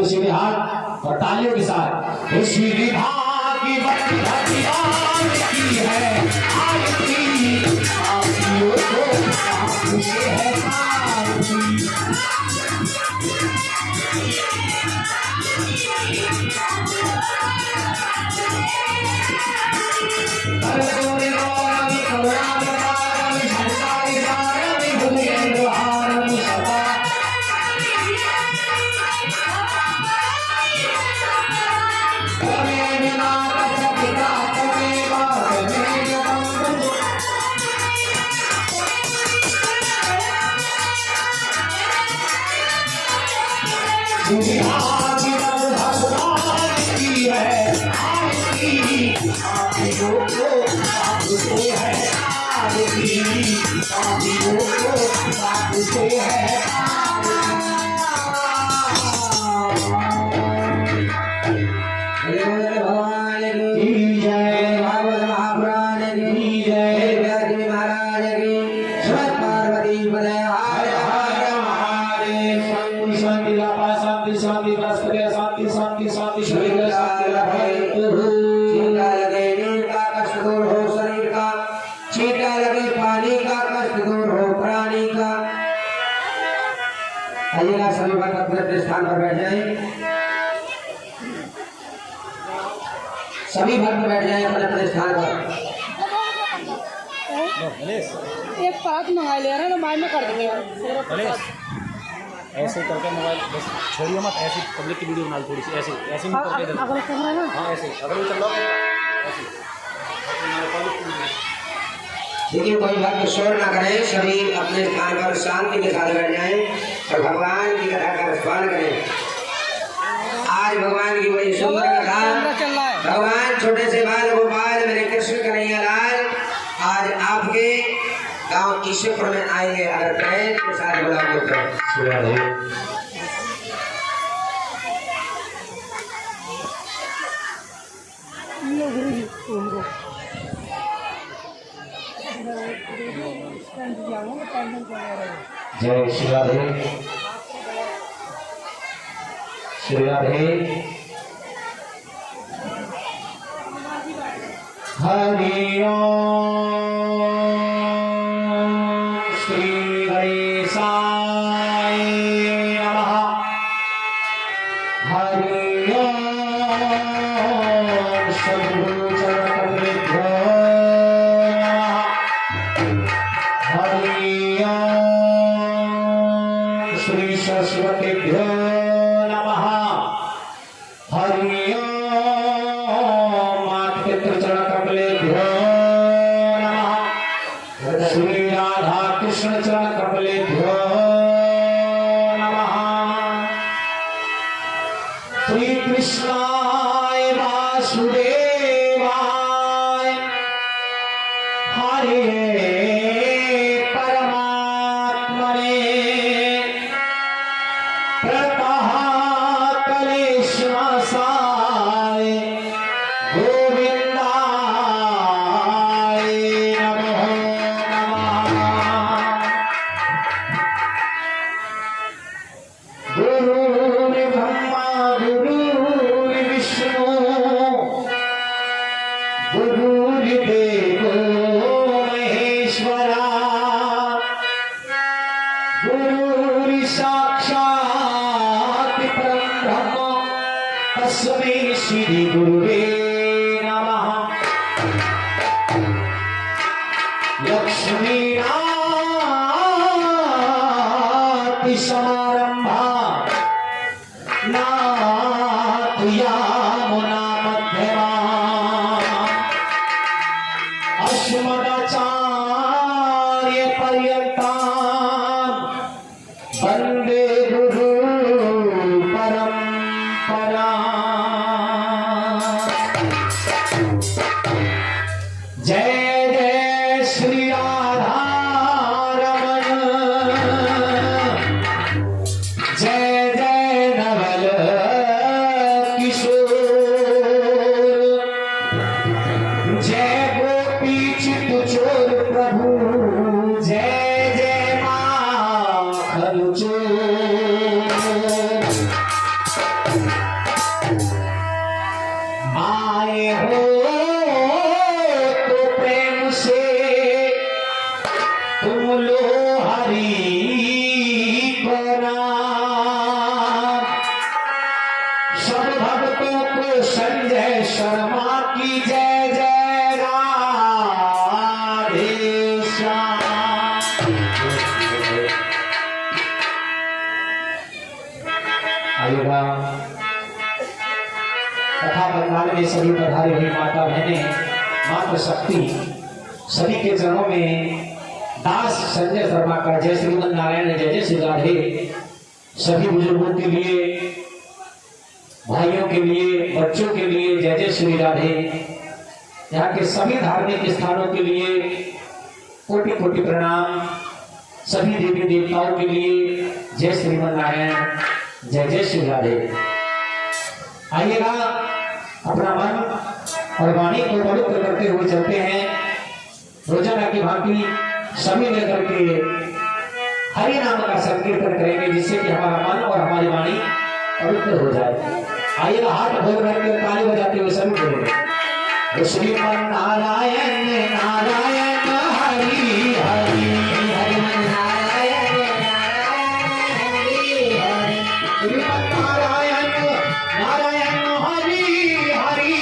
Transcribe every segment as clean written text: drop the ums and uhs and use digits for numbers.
सीधे हाथ और तालियों के साथ उसी भागीरथ भगवान की है आरती, पापियों को पाप से है आरती। सभी भक्त बैठ जाए अपने अपने स्थान पर। एक पाक मंगा लिया ना, मोबाइल में कर देंगे ऐसे करके मोबाइल बस छोड़िए मत, ऐसे पब्लिक की वीडियो बना थोड़ी सी ऐसे ऐसे नहीं करके इधर अगला कैमरा ना, हाँ ऐसे अगर चल रहा ऐसे। लेकिन कोई भक्त शोर ना करे, सभी अपने स्थान पर शांति के साथ बैठ जाएं और भगवान की कथा का स्मरण करें। आज भगवान की बड़ी सुंदर कथा, भगवान छोटे से बाल गोपाल मेरे कृष्ण कन्हैया लाल आज आपके गांव ईश्वरपुर में आएंगे। अगर कहें के साथ बुलाओगे तो जय श्री राधे, श्री राधे। हरि ओम श्री गणेशाय श्री सरस्वतीभ्यो नमः। हरि ओम मातृचरण कमलेभ्यो नमः। श्री राधा कृष्ण चरण कमलेभ्यो नमः। श्री कृष्णाय वासुदेवाय हरे परमात्मने प्रतः कलेशनाशाय गोविंदाय नमो नमः। गुरुर्ब्रह्मा गुरुर्विष्णु गुरुर्देवो महेश्वरा गुरुर्साक्षात् परब्रह्म तस्मै श्री गुरुवे नमः। लक्ष्मीनाथसमारम्भा नाथयामुना मध्यमा अस्मदाचार्य पर्यन्तां वन्दे गुरु परम्परा। जय जय श्री राधा रमण जय जय नवल किशोर जय गोपी चित चोर प्रभु जय जय माखन चोर। आए हो तो प्रेम से तुम लो हरि को नाम। सब भक्तों को संजय शर्मा की जय जय राधे श्याम। आइएगा कथा पंडाल में सभी पधारी हुई माता बहनें मातृशक्ति सभी के चरणों में दास संजय शर्मा का जय श्रीमन नारायण जय जय श्री राधे। सभी बुजुर्गों के लिए भाइयों के लिए बच्चों के लिए जय जय श्री राधे। यहाँ के सभी धार्मिक स्थानों के लिए कोटि कोटि प्रणाम। सभी देवी देवताओं के लिए जय श्रीमन नारायण जय जय श्री राधे। आइएगा अपना मन और वाणी को पवित्र करते हुए चलते हैं। रोजाना की भांति सभी मिलकर के हरि नाम का संकीर्तन करेंगे जिससे कि हमारा मन और हमारी वाणी पवित्र हो जाए। आइएगा हाथ भोग रख के ताली बजाते हुए सभी बोलेंगे श्रीमन नारायण नारायण हरि हरि हरिमन नारायण श्रीमन नारायण नारायण हरि हरि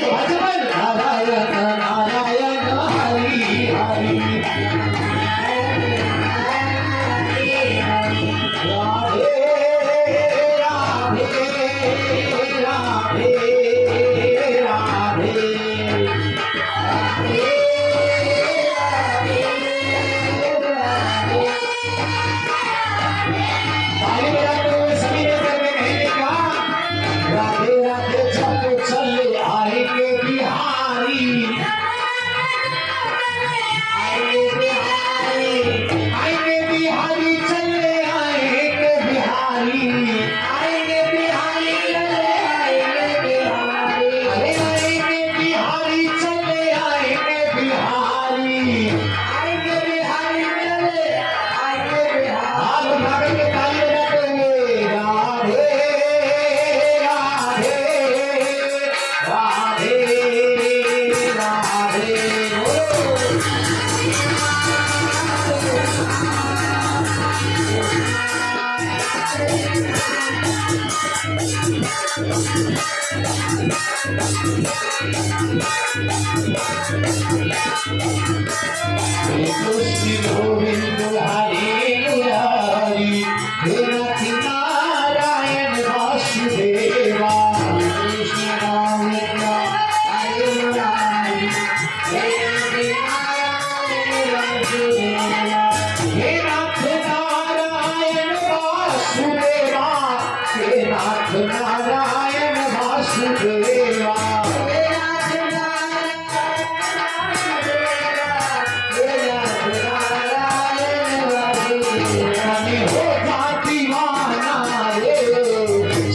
भजन नारायण नारायण हरि हरि राधे राधे राधे राधे ताली बजाते हुए सभी मिलकर के कहेंगे क्या राधे राधे चल चल आएंगे बिहारी आएंगे बिहारी चले आएंगे बिहारी आएंगे बिहारी चले आएंगे बिहारी अरे आएंगे बिहारी चले आएंगे बिहारी आएंगे बिहारी चले आएंगे बिहारी। हाथ उठा करके ताली बजाते हुए राधे राधे राधे राधे बोलो। कृष्ण गोविंद हरे मुरारी हे नाथ नारायण वासुदेवा कृष्ण गोविंद हरे मुरारी हे नाथ नारायण वासुदेवा हे नाथ नारायण वासुदेवा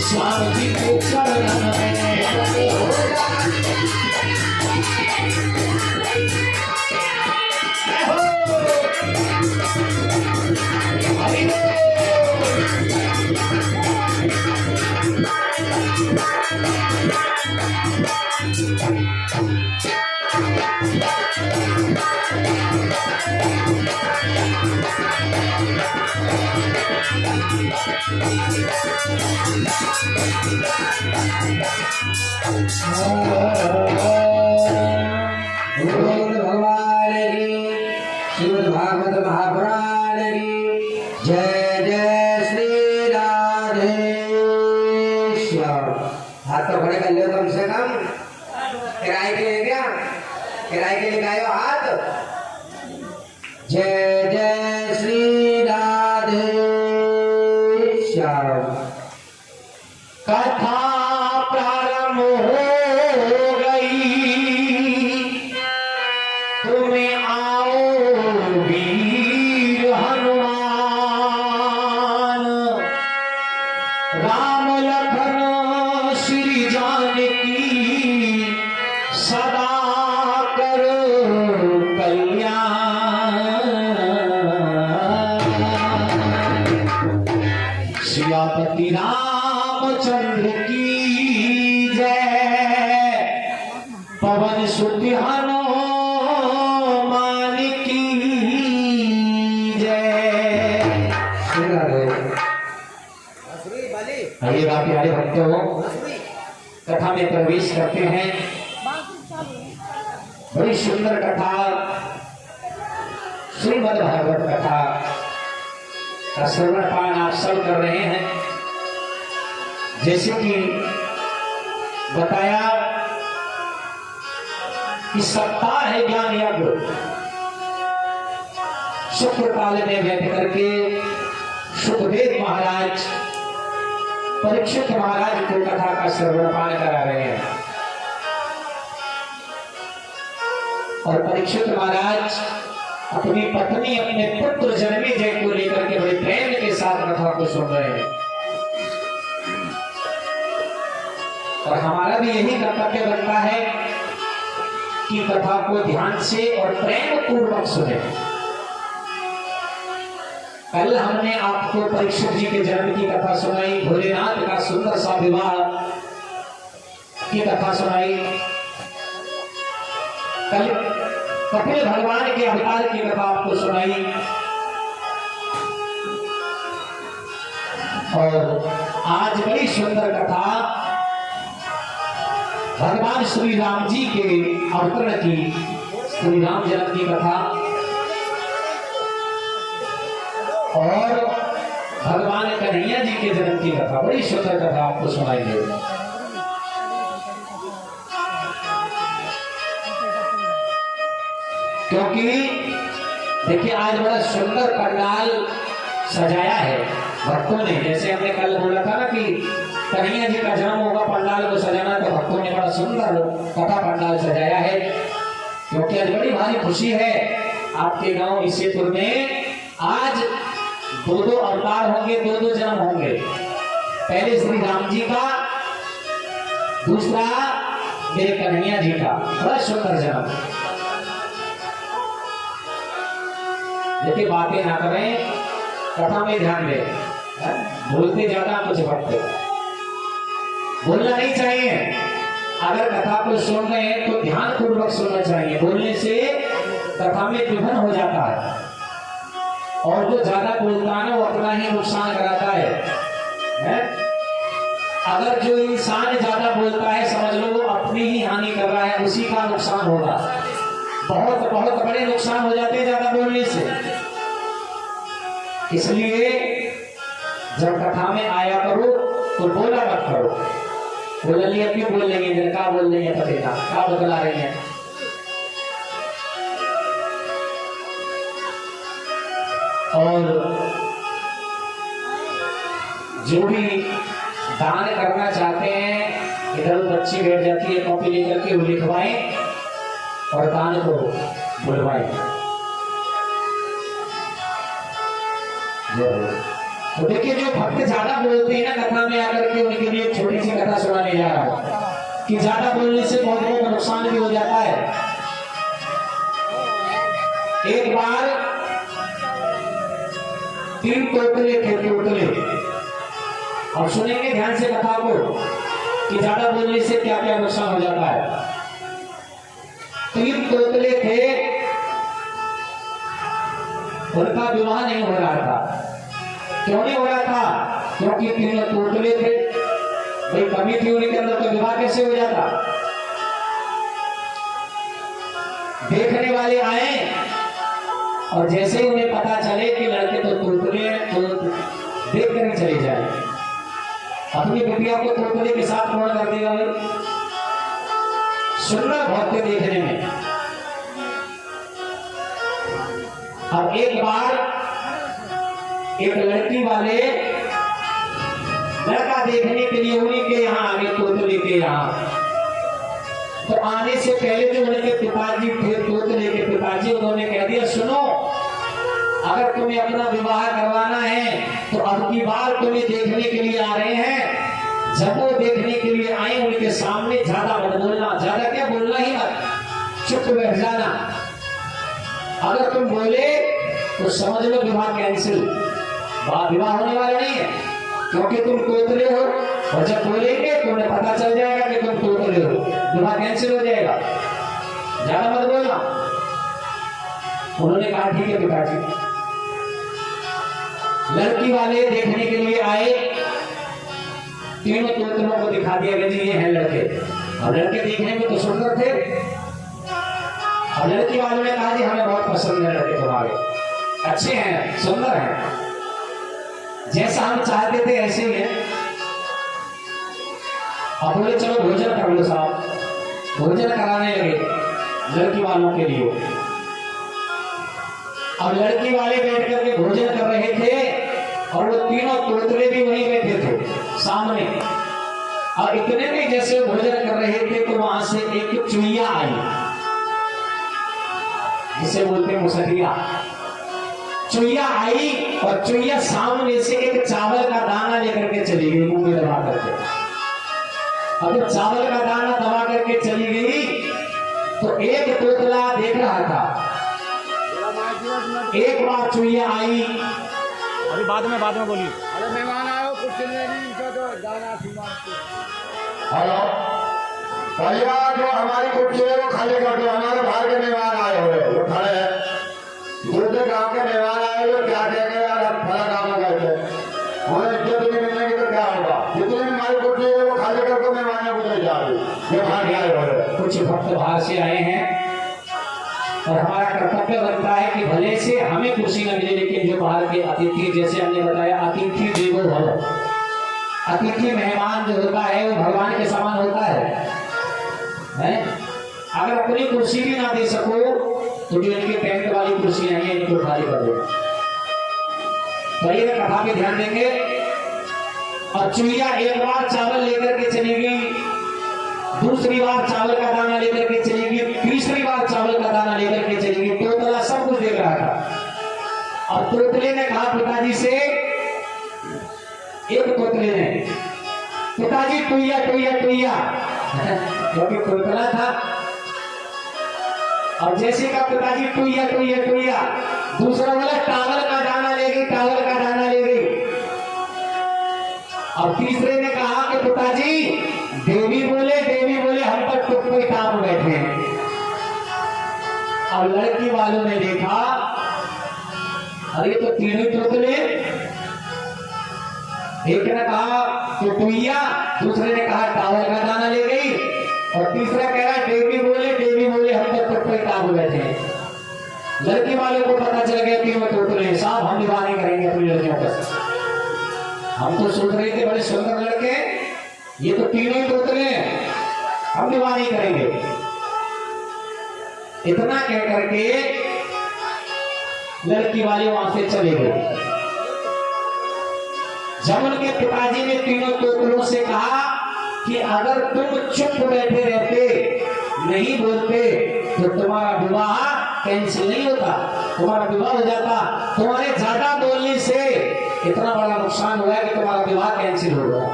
स्वामी के चरण में भगवान की श्रीमद् भागवत महापुराण की जय जय श्री राधे श्याम। हाथ तो खड़े कर लो कम से कम। किराए के लिए क्या? किराए के लिए गायो हाथ। जय जय श्री राधे श्याम। कथा प्रारंभ हो गई, तुम्हें आओ वीर हनुमान, राम लखन श्री जानकी सदा करो कल्याण। सियापति रामचंद्र की जय, पवन सुत हनुमान की जय। आइए बाप प्यारे भक्तों, कथा में प्रवेश करते हैं। बड़ी सुंदर कथा, श्रीमद् भागवत कथा का श्रवण पान आप सब कर रहे हैं। जैसे कि बताया कि सप्ताह है ज्ञान यज्ञ, शुक्र काल में बैठ करके सुखदेव महाराज परीक्षित महाराज को कथा का श्रवण पान करा रहे हैं। और परीक्षित महाराज अपनी पत्नी अपने पुत्र जन्मेजय को लेकर के बड़े प्रेम के साथ कथा को सुन रहे हैं। और हमारा भी यही कर्तव्य बनता है कि कथा को ध्यान से और प्रेम पूर्वक सुने। कल हमने आपको परीक्षित जी के जन्म की कथा सुनाई, भोलेनाथ का सुंदर सा विवाह की कथा सुनाई। कल कपिल भगवान के अवतार की कथा आपको सुनाई। और आज बड़ी सुंदर कथा भगवान श्री राम जी के अवतरण की, श्री राम जन्म की कथा और भगवान कन्हैया जी के जन्म की कथा, बड़ी सुंदर कथा आपको सुनाएंगे। क्योंकि देखिए आज बड़ा सुंदर पंडाल सजाया है भक्तों ने। जैसे हमने कल बोला था ना कि कन्हैया जी का जन्म होगा, पंडाल को सजाना, तो भक्तों ने बड़ा सुंदर कथा पंडाल सजाया है। क्योंकि आज बड़ी भारी खुशी है आपके गांव इसेपुर में। आज दो अवतार होंगे, दो जन्म होंगे। पहले श्री राम जी का, दूसरा मेरे कन्हैया जी का। बड़ा सुंदर जन्म। देखिए बातें ना करें, कथा में ध्यान दें। बोलते ज्यादा कुछ भक्त, बोलना नहीं चाहिए। अगर कथा को सुन रहे हैं तो ध्यान पूर्वक सुनना चाहिए। बोलने से कथा में विघ्न हो जाता है और जो ज्यादा बोलता है वो अपना ही नुकसान कराता है? अगर जो इंसान ज्यादा बोलता है समझ लो वो अपनी ही हानि कर रहा है, उसी का नुकसान होगा। बहुत बहुत बड़े नुकसान हो जाते हैं ज्यादा बोलने से। इसलिए जब कथा में आया करो तो बोला मत करो। बोलिए क्यों बोल रही है, क्या बोल रही है, पता क्या बदला रही है। और जो भी दान करना चाहते हैं, इधर बच्ची बैठ जाती है कॉपी लेकर के, वो लिखवाएं और दान को बुलवाएं। तो देखिए जो भक्त ज्यादा बोलते हैं ना कथा में आकर के, उनके लिए छोटी सी कथा सुनाने जा रहा हूं कि ज्यादा बोलने से बहुत बड़ा नुकसान भी हो जाता है। एक बार 3 तोतले थे, तोतले। और सुनेंगे ध्यान से कथा को कि ज्यादा बोलने से क्या क्या नुकसान हो जाता है। 3 तोतले थे, उनका विवाह नहीं हो रहा था। क्यों नहीं हो रहा था? क्योंकि 3 तोतले थे, भाई कमी थी उनके अंदर, तो विवाह कैसे हो जाता। देखने वाले आए और जैसे ही उन्हें पता चले कि लड़के तो तोतले हैं, तो देख कर ही चले जाए। अपनी बिटिया को तोतले के साथ कौन कर देगा भाई? सुंदर बहुत थे देखने में। अब एक बार एक लड़की वाले लड़का देखने के लिए उन्हीं के यहाँ आगे, तोतले के यहाँ। तो आने से पहले जो उनके पिताजी थे, तोतले के पिताजी, उन्होंने कह दिया सुनो, अगर तुम्हें अपना विवाह करवाना है तो अब की बार तुम्हें देखने के लिए आ रहे हैं, जब वो देखने के लिए आए उनके सामने ज्यादा मत बोलना। ज्यादा क्या बोलना ही मत, चुप बैठ जाना। अगर तुम बोले तो समझ लो विवाह कैंसिल, विवाह होने वाला नहीं है, क्योंकि तुम तोतले हो। और जब बोलेंगे तुम्हें पता चल जाएगा कि तुम तोतले हो, विवाह कैंसिल हो जाएगा, ज्यादा मत बोलना। उन्होंने कहा ठीक है पिताजी। लड़की वाले देखने के लिए आए, 3 तोतलों को दिखा दिया गया जी ये हैं लड़के। और लड़के देखने में तो सुंदर थे, और लड़की वालों ने कहा जी हमें बहुत पसंद है लड़के तुम्हारे, अच्छे हैं, सुंदर हैं, जैसा हम चाहते थे ऐसे ही है। अब बोले चलो भोजन कर लो साहब। भोजन कराने लगे लड़की वालों के लिए। अब लड़की वाले बैठ करके भोजन कर रहे थे और वो 3 तोतले भी वहीं बैठे थे सामने। और इतने में जैसे भोजन कर रहे थे तो वहां से एक चुईया आई, जिसे बोलते हैं मुसलिया। चुईया आई और चुईया सामने से एक चावल का दाना लेकर के चली गई, मुंह में दबा करके। अब जब चावल का दाना दबा करके चली गई तो एक तोतला देख रहा था। एक बार चुईया आई, अभी बाद में बोलिए। अरे मेहमान आयो, कुछ नहीं तो जाना हेलो भैया, जो हमारी कुर्सी है वो खाली कर दो, हमारे बाहर के मेहमान आए हुए वो खड़े हैं। दूसरे गांव के मेहमान आए हुए, क्या कहेंगे यार आप फला काम में गए थे, हमें इज्जत नहीं मिलेगी तो क्या होगा। जितनी भी हमारी कुर्सी है वो खाली करके मेहमान गुजरे जा रही, ये बाहर आए हुए। कुछ भक्त बाहर से आए हैं और हमारा कर्तव्य बनता है कि भले से हमें कुर्सी न मिले, लेकिन जो बाहर के अतिथि, जैसे हमने बताया अतिथि देवो भव, अतिथि मेहमान जो होता है वो भगवान के समान होता है? अगर अपनी कुर्सी भी ना दे सको तो जो इनके टेंट वाली कुर्सी है इनको खाली कर दो। तो ये कथा पे ध्यान देंगे। और चुईया एक बार चावल लेकर के चली गई, दूसरी बार चावल का दाना लेकर के चली गई, तीसरी बार चावल का दाना लेकर के चली गई। तोतला सब कुछ देख रहा था। और तोतले ने कहा पिताजी से, एक तोतले ने, पिताजी टुईया टुईया टुईया, क्योंकि तोतला था। और जैसे का पिताजी टुईया टुईया टुईया, दूसरा बोला टावल का दाना ले गई, टावल का दाना ले गई। और तीसरे ने कहा कि पिताजी देवी बोले हम पर टुक पे टाप बैठे हैं। और लड़की वालों ने देखा अरे तो तीनों तोतले। एक ने कहा तो टुइया, दूसरे ने कहा टावल का दाना ले गई, और तीसरा कह रहा देवी बोले हम तो टुट पे काबू बैठे हैं। लड़की वालों को पता चल गया कि वो तोतले साहब हम विवाह नहीं करेंगे अपनी लड़कियों का। हम तो सोच रहे थे बड़े सुंदर लड़के, ये तो तीनों ही तोतले हैं, हम विवाह नहीं करेंगे। इतना कह करके लड़की वाले वहां से चले गए। जब उनके पिताजी ने तीनों तोतलों से कहा कि अगर तुम चुप बैठे रहते, नहीं बोलते, तो तुम्हारा विवाह कैंसिल नहीं होता, तुम्हारा विवाह हो जाता। तुम्हारे ज्यादा बोलने से इतना बड़ा नुकसान हुआ है कि तुम्हारा विवाह कैंसिल हो गया।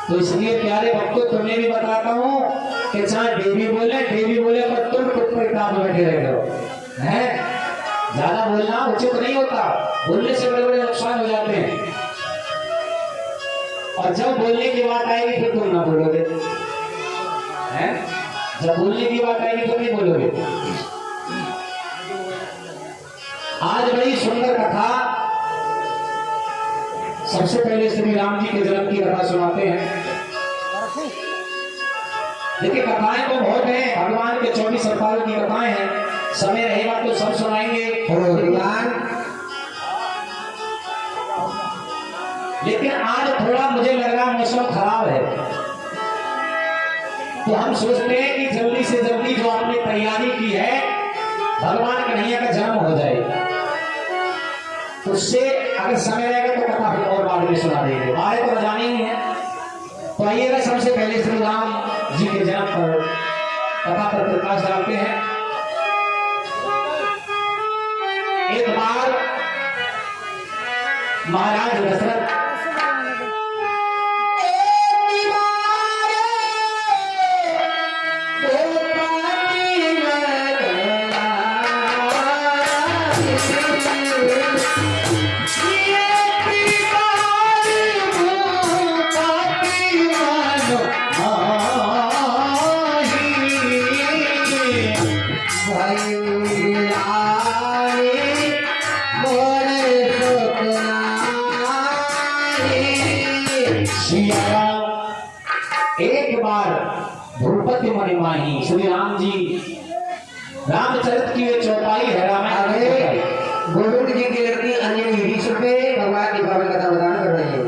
तो इसलिए प्यारे भक्तों, तुम्हें भी बताता हूं कि चाहे देवी बोले पर तुम चुप पर बैठे रह गए हैं। ज्यादा बोलना उचित नहीं होता, बोलने से बड़े बड़े नुकसान हो जाते हैं। और जब बोलने की बात आएगी फिर तुम ना बोलोगे, हैं? जब बोलने की बात आएगी तो नहीं बोलोगे। आज बड़ी सुंदर कथा, सबसे पहले श्री राम जी के जन्म की कथा सुनाते हैं। देखिए कथाएं तो बहुत हैं, भगवान के 24 अवतारों की कथाएं हैं, समय रहेगा तो सब सुनाएंगे। लेकिन आज थोड़ा मुझे लग रहा मौसम खराब है, तो हम सोचते हैं कि जल्दी से जल्दी जो आपने तैयारी की है भगवान कन्हैया का जन्म हो जाए। उससे अगर समय रहेगा तो कथा फिर और बाद में सुना देंगे, आए तो बजाने ही है। तो आइएगा सबसे पहले श्री राम जी के जन्म पर कथा पर प्रकाश डालते हैं। एक बार महाराज दशरथ एक बार भूपति मन माही, श्री राम जी रामचरित की ये चौपाई है रामायण। गोविंद जी की लड़की अंजलि 20 रुपए भगवान की पावन कथा बताना कर रही है।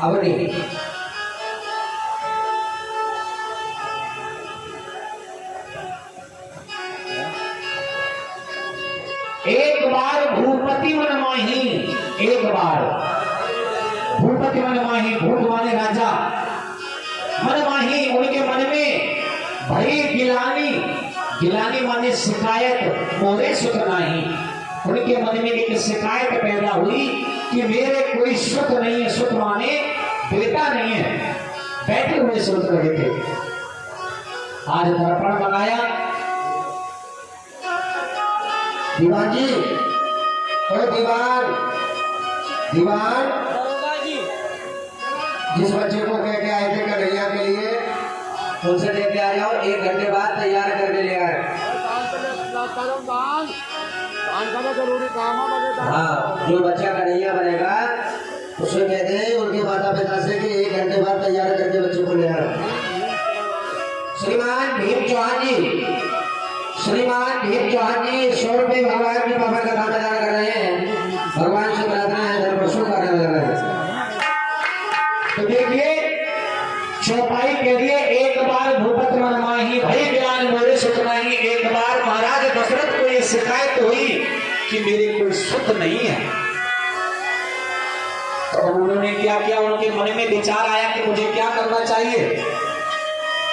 अब नहीं एक बार भूपति मन माही, एक बार भूपति मन माही, भूप माने राजा, मन माही उनके मन में भरी गिलानी, गिलानी माने शिकायत, मोरे सुत नाही। उनके मन में एक शिकायत पैदा हुई कि मेरे कोई सुत नहीं है, सुत माने बेटा नहीं है। बैठे हुए सोच रहे थे, आज दर्पण बनाया। दीवान जी, ओ दीवान जिस बच्चे को कह के आए थे कन्हैया के लिए, उनसे लेके आ जाओ, 1 घंटे बाद तैयार करके ले आए। जरूरी काम है। हाँ, जो बच्चा कन्हैया बनेगा उसको कहते हैं उनके माता पिता से कि 1 घंटे बाद तैयार करके बच्चे को ले आए। श्रीमान भीम चौहान जी 100 रुपये भगवान की पावन कथा प्रदान कर रहे हैं। भगवान से प्रार्थना है धर्म वसूल करने लग रहे हैं। तो देखिए चौपाई के लिए एक बार भूपत मन माही, भई ज्ञान मोरे सुत नहीं। एक बार महाराज दशरथ को ये शिकायत हुई कि मेरे कोई सुत नहीं है। तो उन्होंने क्या किया, उनके मन में विचार आया कि मुझे क्या करना चाहिए।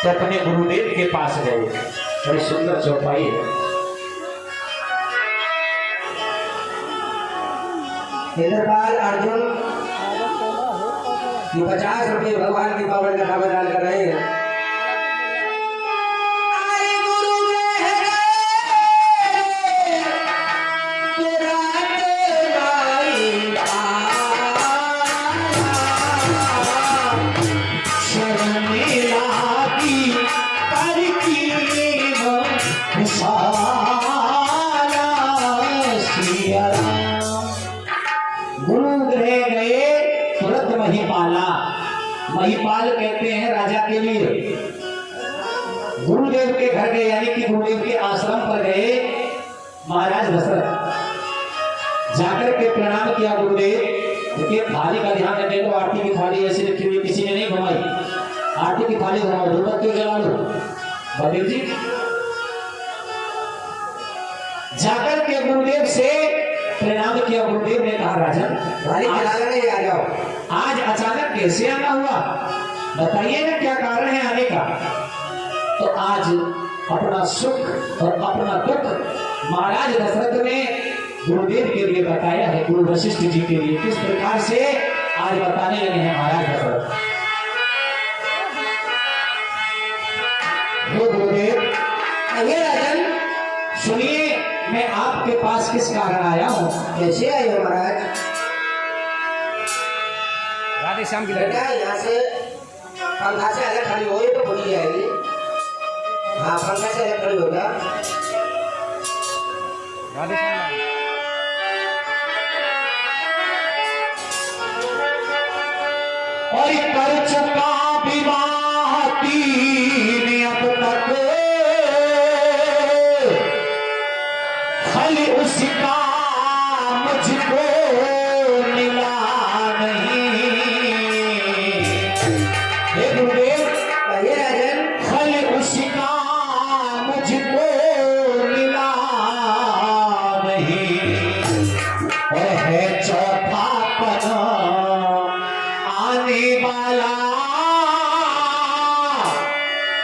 तो अपने गुरुदेव के पास गए। बड़ी सुंदर चौपाई है। इंद्रपाल अर्जुन 50 रुपये भगवान की पावन कथा प्रदान कर रहे हैं। महिपाल कहते हैं राजा के लिए। गुरुदेव के घर गए, यानी कि गुरुदेव के आश्रम पर गए महाराज दशरथ। जाकर के प्रणाम किया गुरुदेव। देखिए थाली का ध्यान रखें, तो आरती की थाली ऐसी रखी हुई, किसी ने नहीं घुमाई। आरती की थाली घुमाओ, धूपबत्ती जला लो बलदेव जी। जाकर के गुरुदेव से प्रणाम किया। गुरुदेव ने कहा राजन आ जाओ। आज अचानक कैसे आना हुआ, बताइए ना क्या कारण है आने का। तो आज अपना सुख और अपना दुख महाराज दशरथ ने गुरुदेव के लिए बताया है, गुरु वशिष्ठ जी के लिए। किस प्रकार से आज बताने लगे हैं महाराज दशरथ। गुरुदेव राजन सुनिए, मैं आपके पास किस कारण आया हूँ। कैसे आए हो महाराज? राधे श्याम की बेटा यहाँ से पंखा से अलग खड़ी हो तो खुली जाएगी। हाँ पंखा से अलग खड़ी होगा। राधे श्याम और कर चुका विवाह 3 अब तक, खाली उसका मुझको मिला नहीं। हे गुरुदेव राजन खाली उसका मुझको मिला नहीं। और है चौथा पना आने वाला,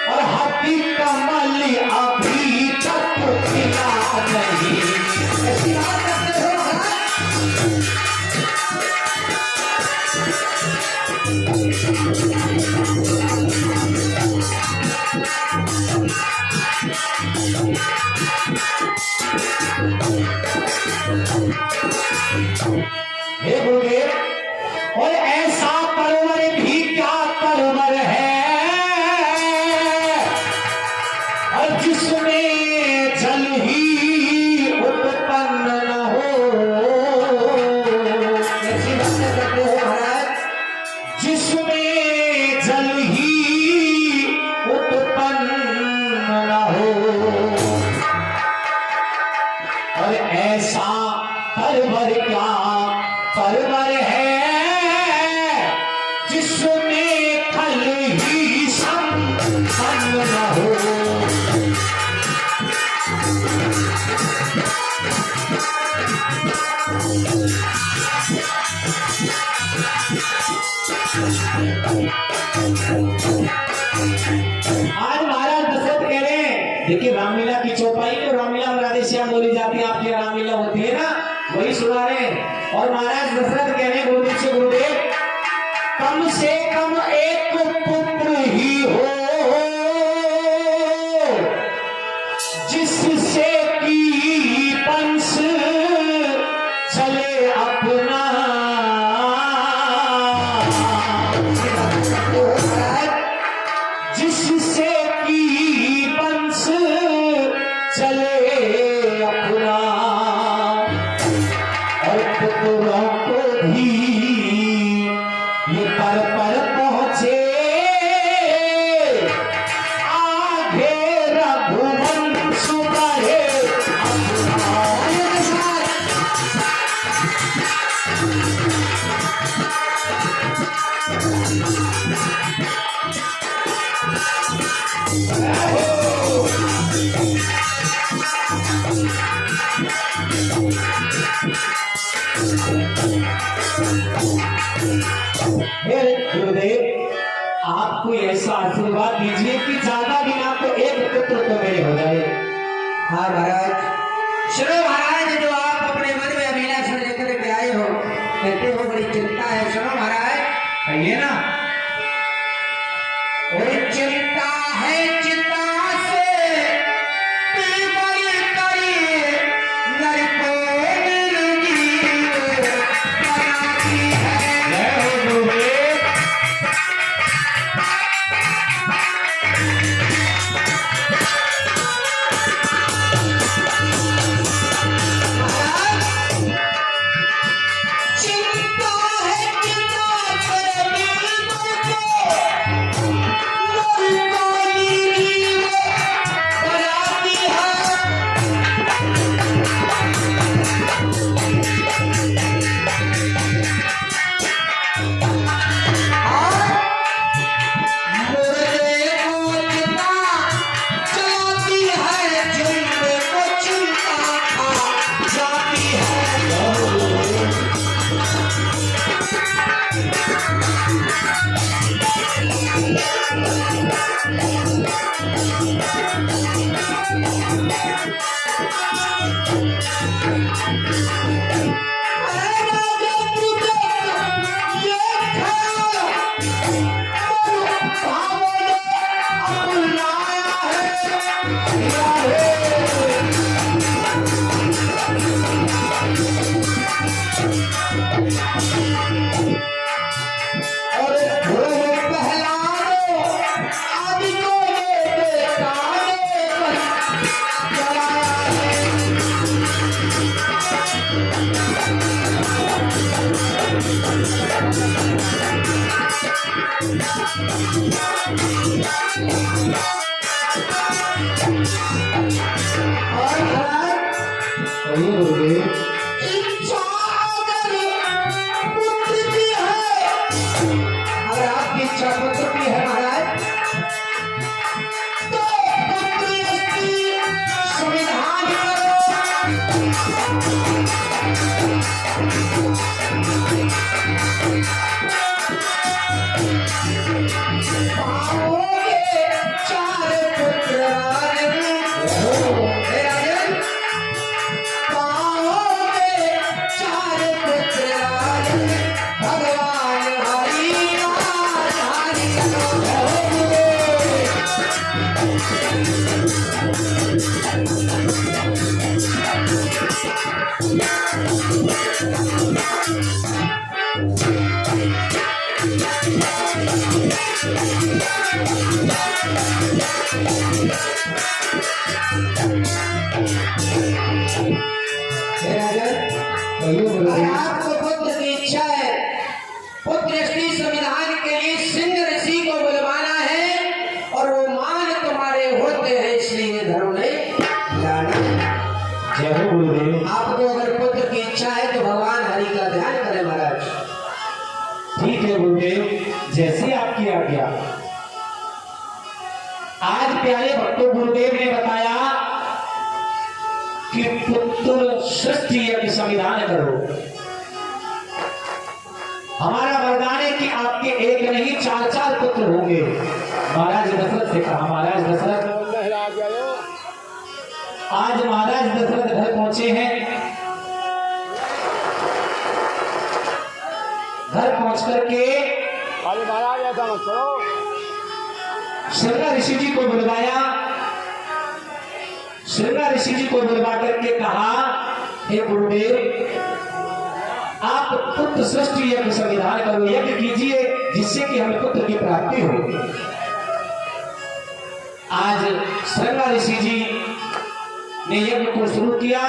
और हाथी कमल अभी तक खिला नहीं। ऐसी बात करते हो हे गुरुदेव, और ऐसा परवर भी क्या परवर है, और जिसमें जल ही उत्पन्न न हो। ऐसी बात करते हो महाराज? जिसमें जल ही उत्पन्न न हो। और ऐसा परवर क्या परवर है, जिसमें फल ही संग न हो। आज महाराज दशरथ कह रहे हैं, देखिए रामलीला की चौपाई में रामलीला में राधे श्याम बोली जाती है, आपकी रामलीला होती है ना, वही सुना रहे हैं। और महाराज दशरथ कह रहे हैं गुरुदेव से, गुरुदेव कम से कम एक पुत्र ही हो, जिससे कि वंश चले अपना। जिससे कि वंश चले अपना, और पुत्रों को भी ये पर पहुंचे आगे रघुवंश बढ़े अपना। मेरे गुरुदेव, आप कोई ऐसा आशीर्वाद दीजिए कि ज्यादा दिन आपको एक पुत्र तो मेरे हो जाए। हाँ महाराज। सुनो महाराज, जो आप अपने मन में अभिलाषा लेकर के आए हो, कहते हो बड़ी चिंता है। सुनो महाराज, कहिए ना। और चिंता है चिंता से पीपल करी नरको निर्जीव बनाती है। जय हो गुरुदेव। चिंता है चिंता से दिल को और महाराज कहिए गुरुदेव। इच्छा अगर पुत्र की है, अगर आपकी इच्छा पुत्र की है महाराज, तो पुत्र इसकी संविधान पाओगे चार पुत्र राजन, हे राजन, पाओगे चार पुत्र राजन, भगवान हरि राजधानी करोगे। हे राजन, कहिए अगर गुरुदेव। आपको पुत्र की इच्छा है, पुत्र श्री संविधान के लिए सिंह ऋषि को बुलवाना है और वो मान तुम्हारे होते हैं, इसलिए धर्म ने जाना। जय हो गुरुदेव। आपको अगर पुत्र की इच्छा है तो भगवान हरि का ध्यान करें महाराज। ठीक है गुरुदेव, जैसी आपकी आज्ञा। आज प्यारे भक्तों, गुरुदेव ने बताया कि पुत्र सृष्टि यज्ञ संविधान करो। हमारा वरदान है कि आपके एक नहीं 4-4 पुत्र होंगे। महाराज दशरथ से कहा, महाराज दशरथ, आज महाराज दशरथ घर पहुंचे हैं। घर पहुंच करके अरे महाराज ऐसा मत करो। श्रृंगा ऋषि जी को बुलवाया। श्रृंगा ऋषि जी को बुलवा करके कहा, हे गुरुदेव, आप पुत्र सृष्टि यज्ञ संविधान करो, यज्ञ कीजिए जिससे कि हमें पुत्र की प्राप्ति हो। आज श्रृंगा ऋषि जी ने यज्ञ को शुरू किया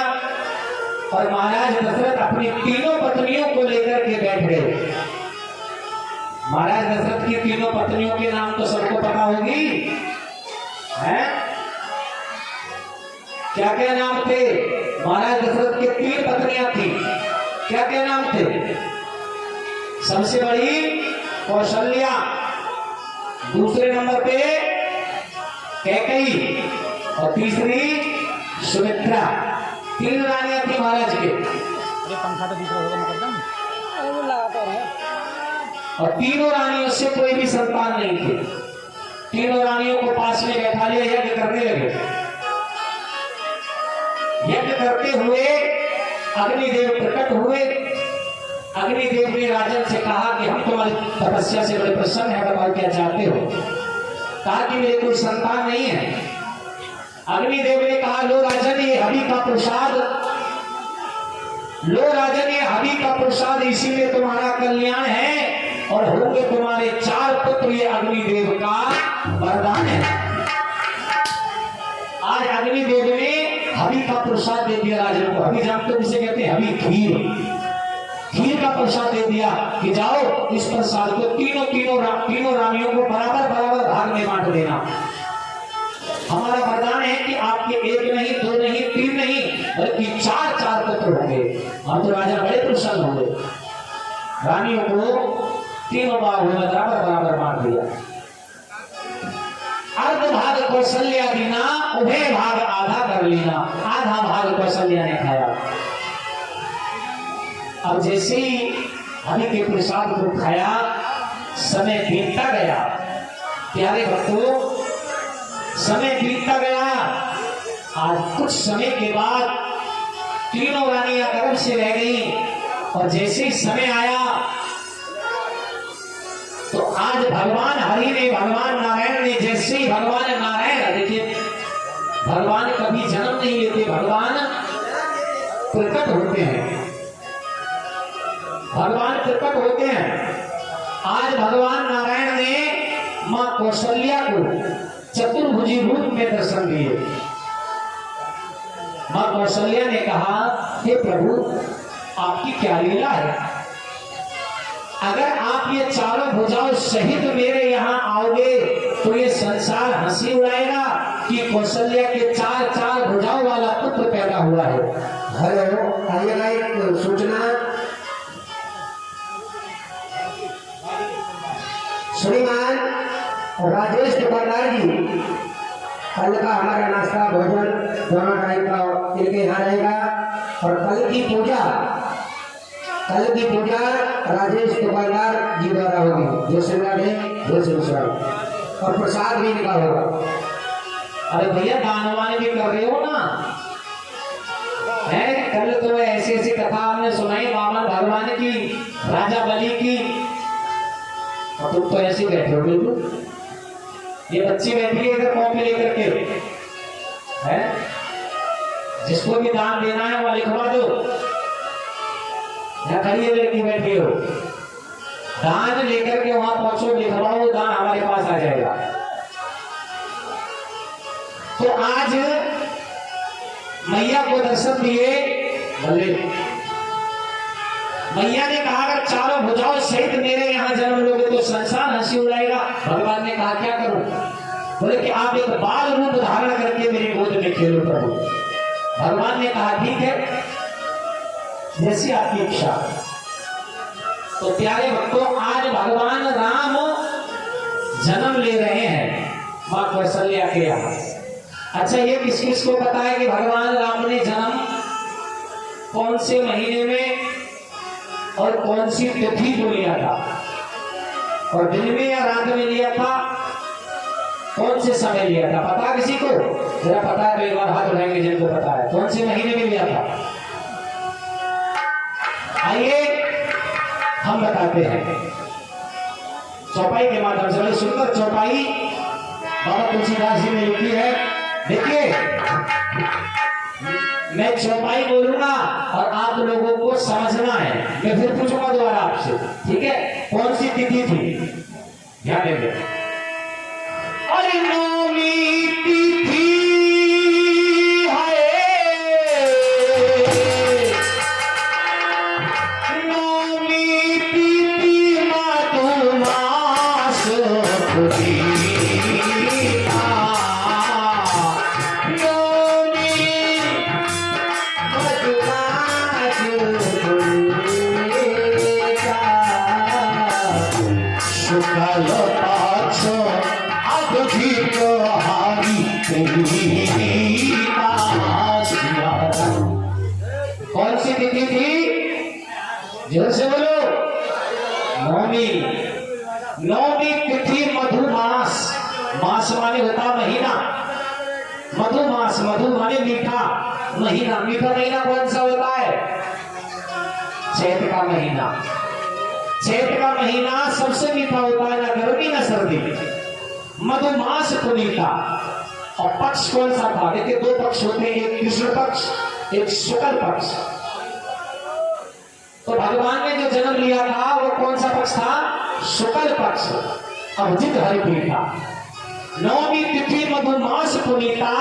और महाराज दशरथ अपनी तीनों पत्नियों को लेकर के बैठ गए। महाराज दशरथ की तीनों पत्नियों के नाम तो सबको पता होगी, हैं? क्या क्या नाम थे? महाराज दशरथ के 3 पत्नियां थी। क्या क्या नाम थे? सबसे बड़ी कौशल्या, दूसरे नंबर पे कैकेयी और तीसरी सुमित्रा। 3 रानियां थी महाराज के। अरे पंखा तो दिख रहा होगा मुकद्दम। अरे वो लगाता रहे। और तीनों रानियों से कोई भी संतान नहीं थे। तीनों रानियों को पास में बैठा लिया, यज्ञ करने लगे। यज्ञ करते हुए अग्निदेव प्रकट हुए। अग्निदेव ने राजन से कहा कि हम तुम्हारी तपस्या से बड़े प्रसन्न हैं, बताओ क्या चाहते हो। कहा कि मेरे कोई संतान नहीं है। अग्निदेव ने कहा, लो राजन, ये हवि का प्रसाद, लो राजन, ये हवि का प्रसाद, इसी में तुम्हारा कल्याण है और होंगे तुम्हारे 4 पुत्र। ये अग्निदेव का वरदान है। आज अग्निदेव ने हवि का प्रसाद दे दिया राजन को। हवि जानते हो किसे कहते हैं? हवि, खीर। खीर का प्रसाद दे दिया कि जाओ इस प्रसाद को तीनों रानियों को बराबर बराबर भाग में बांट देना। हमारा वरदान है कि आपके 1 नहीं, 2 नहीं, 3 नहीं, बल्कि 4-4 पुत्र होंगे। हम तो राजा बड़े प्रसन्न होंगे। रानियों को तीनों भागों में बराबर बराबर बांट दिया। अर्ध भाग कौशल्या दीना, उभय भाग आधा कर लेना। आधा भाग कौशल्या ने खाया। अब जैसे ही हवि के प्रसाद को खाया, समय बीतता गया। प्यारे भक्तों, समय बीतता गया। आज कुछ समय के बाद तीनों रानियां गर्भ से रह गई और जैसे ही समय आया तो आज भगवान हरि ने, भगवान नारायण ने, जैसे ही भगवान नारायण, देखिए भगवान कभी जन्म नहीं लेते, भगवान प्रकट होते हैं। भगवान प्रकट होते हैं। आज भगवान नारायण ने मां कौशल्या को चतुर्भुजी रूप में दर्शन दिए। मां कौशल्या ने कहा, हे प्रभु आपकी क्या लीला है, अगर आप ये चारों भुजाओं सहित मेरे यहाँ आओगे तो ये संसार हंसी उड़ाएगा कि कौशल्या के चार चार भुजाओं वाला पुत्र पैदा हुआ है। हेलो, आइएगा एक सूचना। श्रीमान राजेश दुकानदार जी, कल का हमारा नाश्ता भोजन दोनों टाइम का इनके यहाँ रहेगा और कल की पूजा राजेश दुकानदार जी द्वारा होगी। जय श्री राधे, जय श्री श्याम। और प्रसाद भी इनका होगा। अरे भैया दानवान भी कर रहे हो ना, है कल तो ऐसी ऐसी कथा आपने सुनाई वामन भगवान की, राजा बलि की, और तुम तो ऐसे बैठे हो बिल्कुल। ये बच्ची बैठी है इधर कॉपी लेकर के, है जिसको भी दान देना है वह लिखवा दो। यहाँ खड़ी लड़की बैठी हो, दान लेकर के वहां पहुंचो, लिखवाओ, दान हमारे पास आ जाएगा। तो आज मैया को दर्शन दिए भले, मैया ने कहा अगर चारों भुजाओं सहित मेरे यहाँ जन्म लोगे तो संसार हंसी उड़ाएगा। भगवान ने कहा क्या करूं, बोले कि आप एक बाल रूप धारण करके मेरी गोद में खेलो प्रभु। भगवान ने कहा ठीक है, जैसी आपकी इच्छा। तो प्यारे भक्तों, आज भगवान राम जन्म ले रहे हैं मां कौशल्या के यहाँ। अच्छा, ये किस किस को पता है कि भगवान राम ने जन्म कौन से महीने में और कौन सी तिथि को लिया था, और दिन में या रात में लिया था, कौन से समय लिया था, पता किसी को? जरा पता है तो एक बार हाथ उठाएंगे जिनको पता है। कौन से महीने में लिया था? आइए हम बताते हैं चौपाई के माध्यम से। बड़ी सुंदर चौपाई बाबा तुलसीदास जी ने लिखी है। देखिए, मैं चौपाई बोलूंगा और आप लोगों को समझना है। मैं फिर पूछूंगा दोबारा आपसे, ठीक है? कौन सी तिथि थी, ध्यान देंगे। अरे नौमी तिथि है, नौमी तिथि मधुमास खुली, कौन सी तिथि थी, जोर से बोलो? नौमी। नौमी तिथि मधुमास, मास माने होता महीना, मधुमास, मधु माने मीठा महीना। मीठा महीना कौन सा होता है? चैत का महीना। चैत का महीना सबसे मीठा होता है, ना गर्मी ना सर्दी। मधुमास पुनीता। और पक्ष कौन सा था? देखिए, दो पक्ष होते हैं, एक कृष्ण पक्ष, एक शुक्ल पक्ष। तो भगवान ने जो जन्म लिया था वो कौन सा पक्ष था? शुक्ल पक्ष, अभिजित हरिप्रीता। नौमी तिथि मधुमास पुनीता,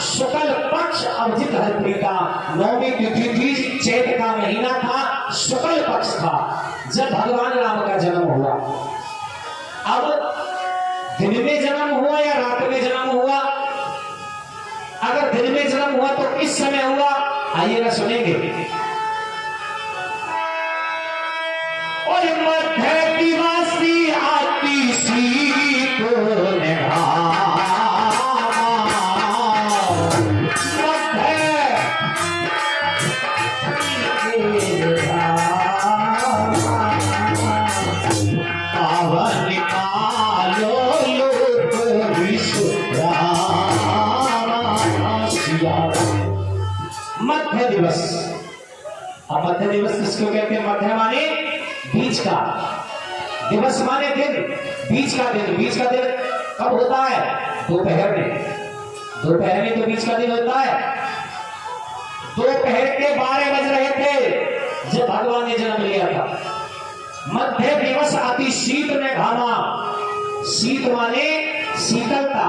शुक्ल पक्ष अभिजित हरिप्रीता। नौमी तिथि थी, चैत का महीना था, शुक्ल पक्ष था जब भगवान राम का जन्म हुआ। अब दिन में जन्म हुआ या रात में जन्म हुआ? अगर दिन में जन्म हुआ तो किस समय हुआ? आइएगा सुनेंगे। और मध्य दिवसी आती सी को मध्य दिवस। अब मध्य दिवस किसको कहते हैं? मध्य माने बीच का, दिवस माने दिन, बीच का दिन। बीच का दिन कब होता है? दोपहर में। दोपहर में तो बीच का दिन होता है। दोपहर के 12 बज रहे थे जब भगवान ने जन्म लिया था। मध्य दिवस अति शीत में घामा। शीत माने शीतलता,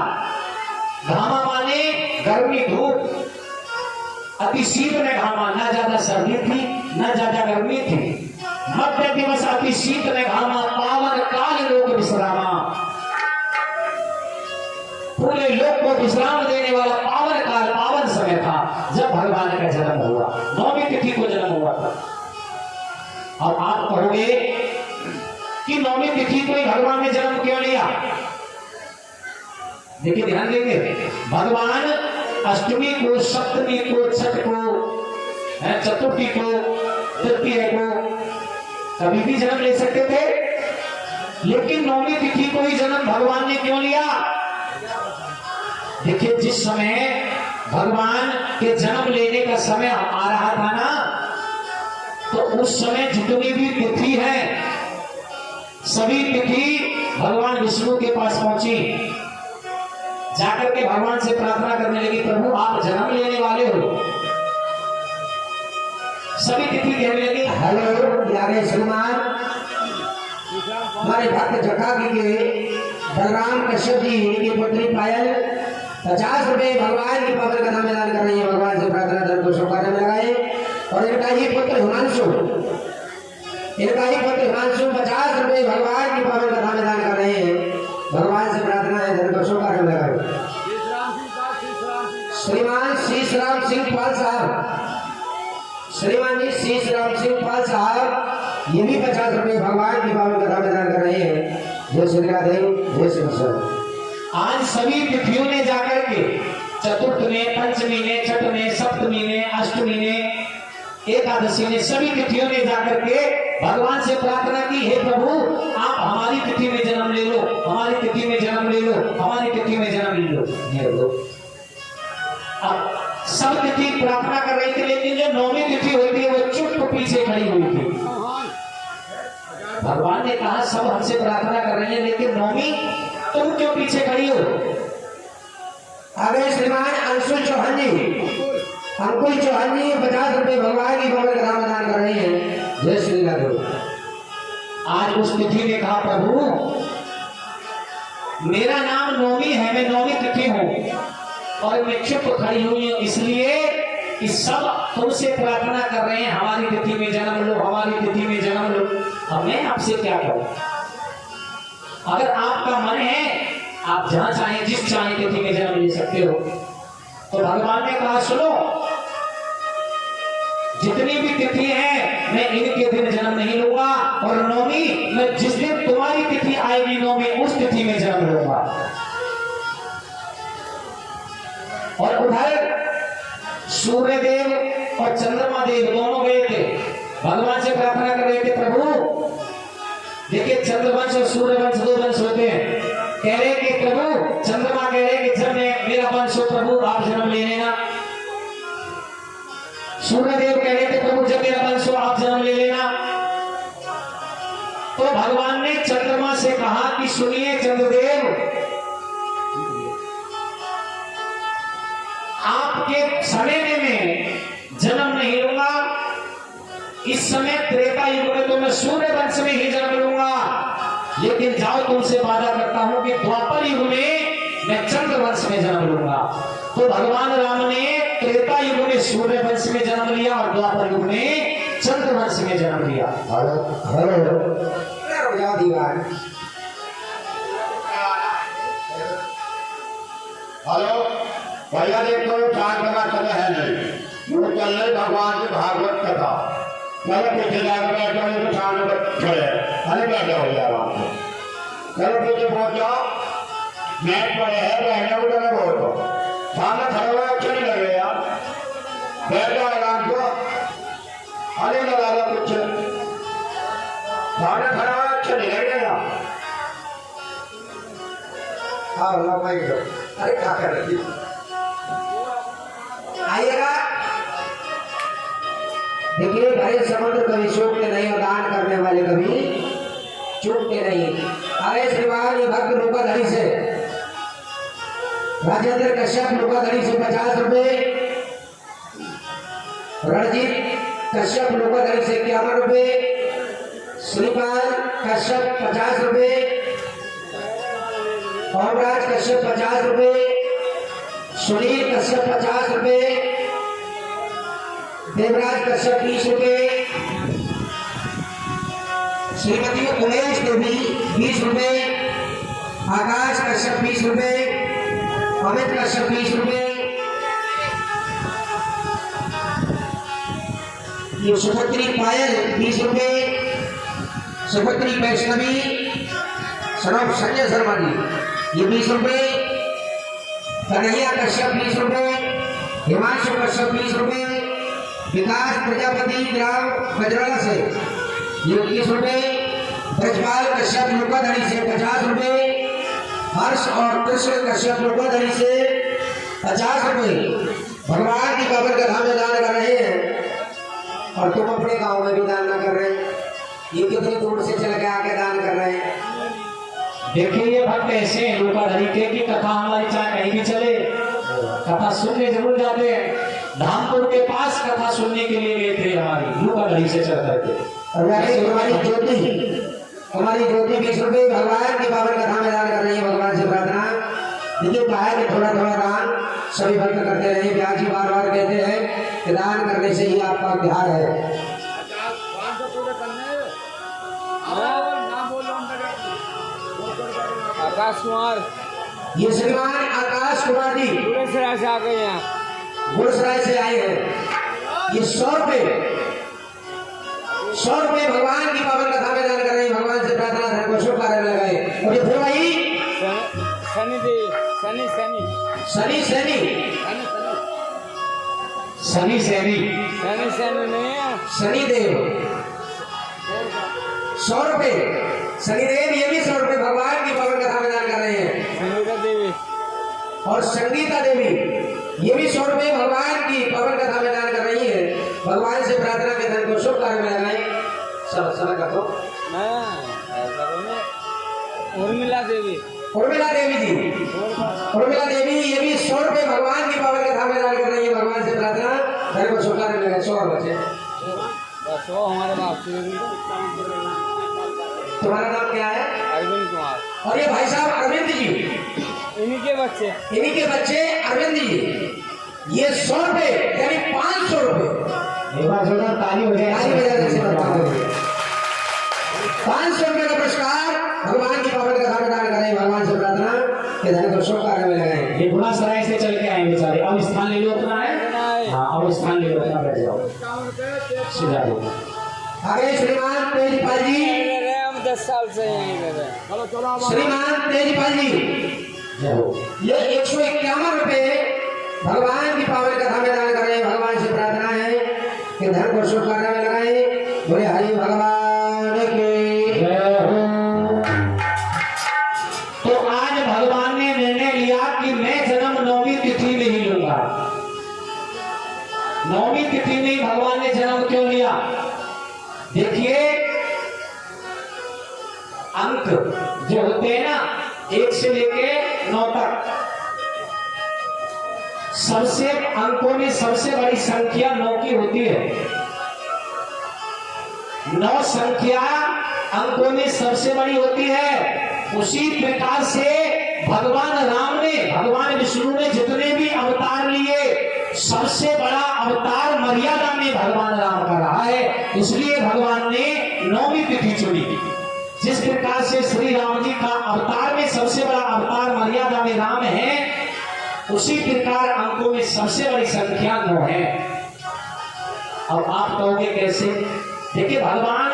घामा माने गर्मी, धूप। अति शीत में घामा, ना ज्यादा सर्दी थी ना ज्यादा गर्मी थी, मध्य दिवस अति शीत में घामा, पावन काल लोक विश्रामा। पूरे लोक को विश्राम देने वाला पावन काल, पावन समय था जब भगवान का जन्म हुआ, 9वीं तिथि को जन्म हुआ था। और आप कहोगे कि 9वीं तिथि को ही भगवान ने जन्म क्यों लिया? देखिए, ध्यान देंगे, भगवान अष्टमी को, सप्तमी को, छठ को, चतुर्थी को, तृतीय को कभी भी जन्म ले सकते थे, लेकिन 9वीं तिथि को ही जन्म भगवान ने क्यों लिया? देखिए, जिस समय भगवान के जन्म लेने का समय आ रहा था ना, तो उस समय जितनी भी तिथि है, सभी तिथि भगवान विष्णु के पास पहुंची, जाकर के भगवान से प्रार्थना करने लगी, प्रभु आप जन्म लेने वाले हो। सभी तिथि कहने लगी, हेलो यारे श्रीमान, हमारे भक्त जटावी के बलराम कश्यप जी की पुत्री पायल 50 रुपए भगवान की पवित्र कथा में दान कर रही है। भगवान से प्रार्थना धन को शुभ कार्य में लगाए। और इनका ही पुत्र हिमांशु 50 रुपए भगवान की पवित्र कथा में दान कर रहे हैं। भगवान से प्रार्थना है धन को शुभ कार्य में लगाए। श्रीमान शीशराम सिंह पाल साहब, श्रीमान जी शीशराम सिंह पाल साहब, ये भी 50 रुपए भगवान की पवित्र कथा में दान कर रहे हैं। जय श्री राधे, जय श्री कृष्ण। आज सभी तिथियों ने जाकर के, चतुर्थ ने, पंचमी ने, छठ ने, सप्तमी ने, अष्टमी ने, एकादशी ने, सभी तिथियों ने जाकर के भगवान से प्रार्थना की, हे प्रभु आप हमारी तिथि में जन्म ले लो, हमारी तिथि में जन्म ले लो, हमारी तिथि में जन्म ले लो। अब सब तिथि प्रार्थना कर रही थी, लेकिन जो 9वीं तिथि होती है वो चुप पीछे खड़ी हुई थी। भगवान ने कहा सब हमसे प्रार्थना कर रही है, लेकिन 9वीं तुम क्यों पीछे खड़ी हो? अरे श्रीमान अंशुल चौहान जी, अंकुल चौहान जी 50 रुपए भगवान की पवित्र कथा में दान कर रहे हैं। जय श्री राधे। आज उस तिथि ने कहा, प्रभु मेरा नाम 9वीं है, मैं 9वीं तिथि हूं और मैं चुप खड़ी हुई हूं, इसलिए कि सब तुमसे प्रार्थना कर रहे हैं हमारी तिथि में जन्म लो, हमारी तिथि में जन्म लो। अब मैं आपसे क्या करूं? अगर आपका मन है आप जहां चाहे जिस चाहे तिथि में जन्म ले सकते हो। तो भगवान ने कहा सुनो, जितनी भी तिथि है मैं इनके दिन जन्म नहीं लूंगा, और 9वीं मैं जिस दिन तुम्हारी तिथि आएगी 9वीं उस तिथि में जन्म लूंगा। और उधर सूर्य देव और चंद्रमा देव दोनों गए थे, भगवान से प्रार्थना कर रहे थे, प्रभु देखिए चंद्रवंश और सूर्यवंश 2 वंश होते हैं। कह रहे कि प्रभु, चंद्रमा कह रहे कि जब मेरा वंश हो प्रभु आप जन्म ले लेना। सूर्यदेव कह रहे थे प्रभु जब मेरा वंश हो आप जन्म ले लेना। तो भगवान ने चंद्रमा से कहा कि सुनिए चंद्रदेव, आपके समय में मैं जन्म नहीं लूंगा। इस समय त्रेता युग में तो मैं सूर्य वंश में ही जन्म लूंगा, लेकिन जाओ तुमसे वादा करता हूं कि द्वापर युग में मैं चंद्र वंश में जन्म लूंगा। तो भगवान राम ने त्रेता युग में सूर्य वंश में जन्म लिया और द्वापर युग में चंद्र वंश में जन्म लिया। हेलो भैया, देखो चांद का समय है नहीं, वो चल रहे भगवान की भागवत कथा। चलो पीछे जाकर बैठो, तो सामने खड़े अरे बैठा हो गया वहां पे। चलो पीछे पहुंच जाओ, मैच पड़े हैं, रहने को जगह बहुत हो, सामने खड़े हुए अच्छे नहीं लगे यार, बैठ जाओ आराम को, अरे लगा लो कुछ, सामने खड़े हुए अच्छे नहीं लगेगा। हाँ अरे क्या कर रही आइएगा। देखिए भरे समुद्र कभी चूकते नहीं और दान करने वाले कभी चूकते नहीं। अरे श्रीमान ये भक्त लोकाधड़ी से राजेंद्र कश्यप लोकाधड़ी से 50 रुपए, रणजीत कश्यप लोकाधड़ी से 51 रुपए, श्रीपाल कश्यप 50 रुपए, ओमराज कश्यप 50 रुपए, सुनील कश्यप 50 रुपए, देवराज कश्यप 20 रुपए, श्रीमती उमेश देवी 20 रुपए, आकाश कश्यप 20 रुपए, अमित कश्यप 20 रुपए, ये सुपुत्री पायल 20 रुपए, सुपुत्री वैष्णवी सनोप संजय शर्मा जी ये 20 रुपए, कन्हैया कश्यप 20 रुपए, हिमांशु कश्यप 20 रुपए, विकास प्रजापति ग्राम गजराला से ये 20 रुपए, ब्रजपाल कश्यप लोकाधड़ी से 50 रुपए, हर्ष और कृष्ण कश्यप लोकाधड़ी से 50 रुपए भगवान की कबर कथा में दान कर रहे हैं और तुम अपने गांव में भी दान न कर रहे। ये कितनी दूर से चल के आके दान कर रहे हैं। देखिए ये भक्त ऐसे हैं लोकाधड़ी के की कथा हमारी चाहे कहीं भी चले कथा सुनने जरूर जाते हैं। धामपुर के पास कथा सुनने के लिए गए थे हमारी लोकाधड़ी से चल करके। हमारी ज्योति 20 रुपए भगवान की पावन कथा में दान कर रही है। भगवान से प्रार्थना देखिए कहा है कि थोड़ा थोड़ा दान सभी भक्त करते रहे। ब्याज जी बार बार कहते हैं कि दान करने से ही आपका उद्धार है। आकाश कुमार ये श्रीमान आकाश कुमार जी गुड़सराय से आ गए यहाँ। गुड़सराय से आए हैं। ये 100 रुपए भगवान की पावन कथा में दान कर रहे हैं। भगवान से प्रार्थना धन को शुभ कार्य में लगाए। और ये फिर भाई सनी देव सनी सनी सनी सैनी सनी सैनी सनी सनी नहीं है सनी देव 100 रुपए। सनी देव ये भी 100 रुपए भगवान की पावन कथा में दान कर रहे हैं। संगीता देवी और संगीता देवी ये भी 100 रुपए भगवान की पावन कथा में दान कर रही है। भगवान से प्रार्थना के धन को शुभ कार्य में लगाए। सब समय कर दो। उर्मिला देवी उर्मिला देवी जी उर्मिला देवी ये भी 100 रुपए भगवान की पावन कथा में दान कर रही है। भगवान से प्रार्थना धन को शुभ कार्य में लगाए। 100 बचे बस वो हमारे बाप से तुम्हारा नाम क्या है? अरविंद कुमार। और ये भाई साहब अरविंद जी इन्हीं के बच्चे अरविंद जी ये 100 रुपए यानी 500 रुपए। एक बार जोरदार ताली हो जाए। 500 रुपए का पुरस्कार भगवान की पावन कथा में दान करें। भगवान से प्रार्थना के धन को शुभ कार्य में लगाएं। ये गुना सराय से चल के आए बेचारे। अब स्थान ले लो अपना है। हाँ अब स्थान ले लो अपना बैठ जाओ सीधा लो। आगे श्रीमान तेजपाल जी हम 10 साल से यहीं रहे हैं। श्रीमान तेजपाल जी ये 151 रुपए भगवान की पावन कथा में दान कर रहे हैं। भगवान से प्रार्थना है कि धन को शुभ कार्य में लगाए। बोले हरि भगवान की जय हो। तो आज भगवान ने निर्णय लिया कि मैं जन्म 9वीं तिथि में ही लूंगा। 9वीं तिथि में ही भगवान ने जन्म क्यों लिया? देखिए अंक जो होते हैं ना 1 से लेके 9 तक सबसे अंकों में सबसे बड़ी संख्या 9 की होती है। 9 संख्या अंकों में सबसे बड़ी होती है। उसी प्रकार से भगवान राम ने भगवान विष्णु ने जितने भी अवतार लिए सबसे बड़ा अवतार मर्यादा में भगवान राम का रहा है। इसलिए भगवान ने 9वीं तिथि चुनी। जिस प्रकार से श्री राम जी का अवतार में सबसे बड़ा अवतार मर्यादा में राम है उसी प्रकार अंकों में सबसे बड़ी संख्या 9 है। अब आप कहोगे कैसे? देखिए भगवान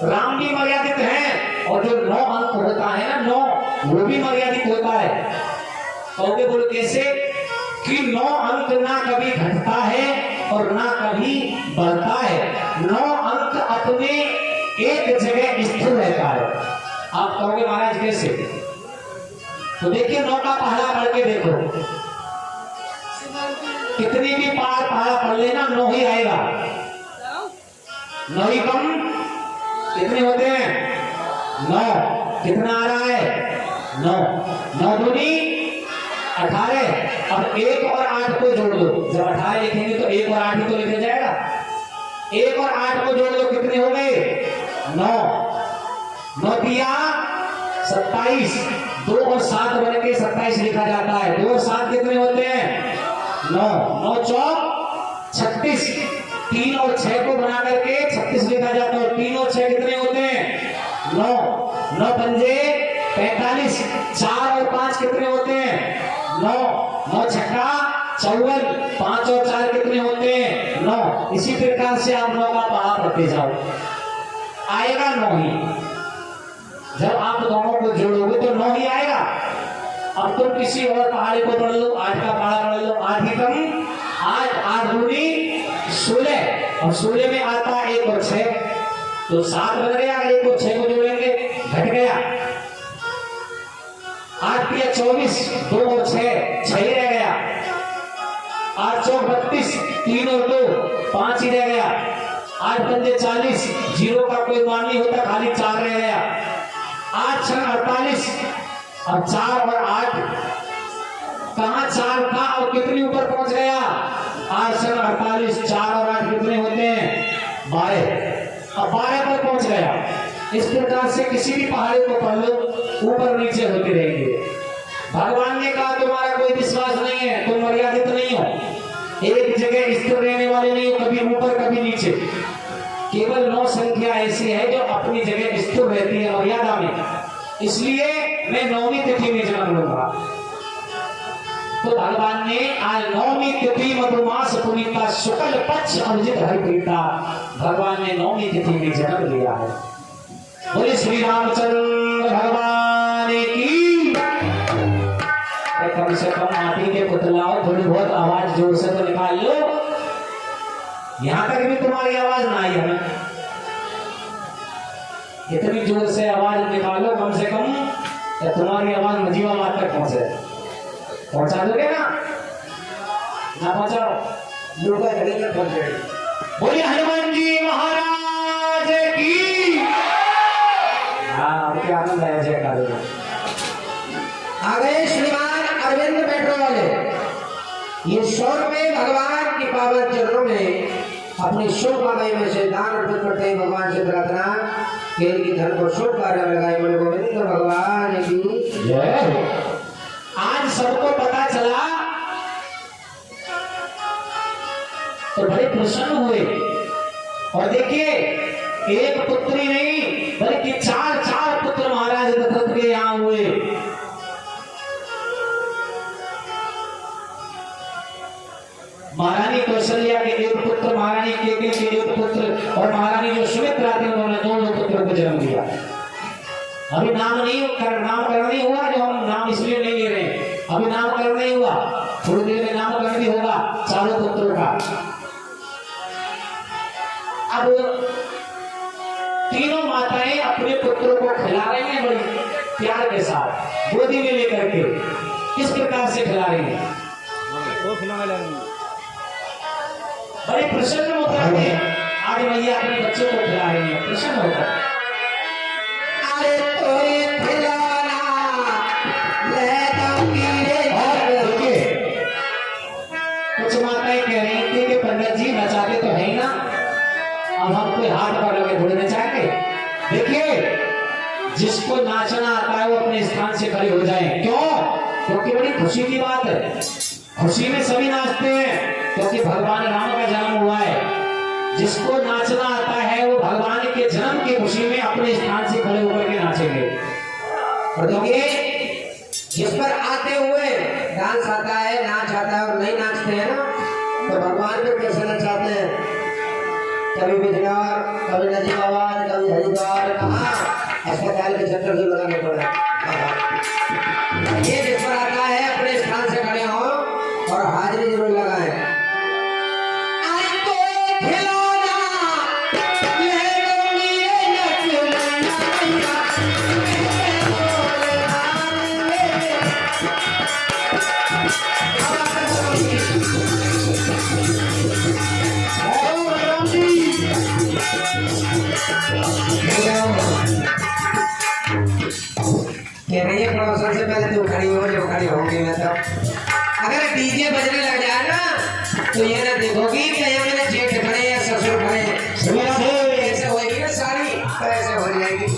राम भी मर्यादित हैं और जो 9 अंक होता है ना 9 वो भी मर्यादित होता है। कहोगे बोलो कैसे? कि 9 अंक ना कभी घटता है और ना कभी बढ़ता है। 9 अंक अपने एक जगह स्थिर रहता है। आप कहोगे महाराज कैसे? तो देखिए 9 का पहला पढ़ के देखो। कितनी भी पहाड़ा पढ़ लेना 9 ही आएगा। 9 ही कम कितने होते हैं? 9 कितना आ रहा है? 9 9 दूनी 18। अब 1 और 8 को जोड़ दो। जब 18 लिखेंगे तो 1 और 8 ही तो लिखा जाएगा। 1 और 8 को जोड़ दो कितने हो गए? 9 9 दिया 27। 2 और 7 बन के 27 लिखा जाता है। 2 और 7 कितने होते हैं? 9 9 चौक 36। 3 और 6 को बना करके 36 लिखा जाता है। 3 और 6 कितने होते हैं? 9। 9 पंजे 45। 4 और 5 कितने होते हैं? 9। 9 छक्का 54। 5 और 4 कितने होते हैं? 9। इसी प्रकार से आप 9 का पहाड़ रखते जाओ, आएगा 9 ही। जब आप दोनों को जोड़ोगे तो 9 ही आएगा। अब तुम किसी और पहाड़ी को पढ़ लो, 8 का पहाड़ा पढ़ लो, 8 ही कम 8, 8 दूनी 16, और 16 में आता है 1 और 6, तो 7 बन गया। 1 और 6 को जोड़ेंगे, घट गया। 8 किया 24, 2 और 6, 6 ही रह गया। 8 चौक 32, 3 और 2, 5 ही रह गया। 8 पंजे 40, 0 का कोई मान नहीं होता, खाली 4 रह गया। 8 6 48, अब 4 और 8 कहां 4 था और कितनी ऊपर पहुंच गया? 8 6 48, 4 और 8 कितने होते हैं? 12। अब 12 पर पहुंच गया। इस प्रकार से किसी भी पहाड़ी को पढ़ लो, ऊपर नीचे होते रहेंगे। भगवान ने कहा तुम्हारा कोई विश्वास नहीं है, तुम मर्यादित नहीं हो, एक जगह स्थिर रहने वाले नहीं हो, कभी ऊपर कभी नीचे। केवल 9 संख्या ऐसी है जो अपनी जगह स्थिर रहती है मर्यादा में, इसलिए मैं 9वीं तिथि में जन्म लूंगा। तो भगवान ने आज 9वीं तिथि मधुमास पुनीता शुक्ल पक्ष अभिजित हरिप्रीता, भगवान ने 9वीं तिथि में जन्म लिया है। बोले श्री रामचंद्र भगवान की। कम से कम माटी के पुतलाओ, थोड़ी बहुत आवाज जोर से तो निकाल लो। यहां तक भी तुम्हारी आवाज ना आई हमें, इतनी जोर से आवाज निकालो कम से कम, या तुम्हारी आवाज नजीबाबाद तक पहुंचे। पहुंचा दोगे ना? ना पहुंचाओ, दुर्गा घड़ी तक पहुंचे। बोलिए हनुमान जी महाराज की। हाँ, आपके आनंद आया जयकार। आ गए श्रीमान अरविंद मेट्रो वाले। ये 100 रुपए भगवान की पावन चरणों में अपनी शुभ कमाई में से दान अर्पित करते हैं। भगवान से प्रार्थना कि इनकी धन को शुभ कार्य में लगाए। बोले गोविंद भगवान की जय। आज सबको पता चला तो बड़े प्रसन्न हुए, और देखिए एक पुत्री नहीं बल्कि 4 पुत्र महाराज दशरथ के यहाँ हुए। महारानी कौशल्या के 1 पुत्र, महारानी केकई के 1 पुत्र, और महारानी जो सुमित्रा थी उन्होंने 2 पुत्रों को जन्म दिया। अभी नामकरण नहीं हुआ, जो हम नाम इसलिए नहीं ले रहे हैं, अभी नामकरण नहीं हुआ, थोड़ी देर में नामकरण भी होगा 4 पुत्रों का। अब तीनों माताएं अपने पुत्रों को खिला रही हैं बड़ी प्यार के साथ, गोदी में लेकर के किस प्रकार से खिला रही हैं, बड़े प्रसन्न होकर के आज मैया अपने बच्चों को खिला रही है, प्रसन्न होकर। अरे तोरे खिलौना ले दूंगी रे। और देखिए कुछ माताएं कह रही थी कि पंडित जी नचाते तो है ही ना, अब हम कोई हाथ पर लगे थोड़े नचाएंगे। देखिए जिसको नाचना आता है वो अपने स्थान से खड़े हो जाएं। क्यों? क्योंकि बड़ी खुशी की बात है, खुशी में सभी नाचते हैं क्योंकि भगवान राम का जन्म हुआ है। जिसको नाचना आता है वो भगवान के जन्म की खुशी में अपने स्थान से खड़े होकर के नाचेंगे। और देखिए जिस पर आते हुए डांस आता है, नाच आता है और नहीं नाचते हैं ना, तो भगवान भी कैसे नचाते हैं। कभी बिजनौर, कभी नजीबाबाद, कभी हरिद्वार, कहाँ अस्पताल के चक्कर से लगाने पड़ा। ये जिस पर आता है अपने स्थान से खड़े हो और हाजिरी जरूर लगाएं। सबसे पहले तो खड़ी हो, जब खड़ी होगी मैं तो अगर डीजे बजने लग जाए ना तो ये ना देखोगी कि ये मेरे जेठ खड़े या ससुर खड़े, ऐसे होएगी ना सारी, तो ऐसे हो जाएगी।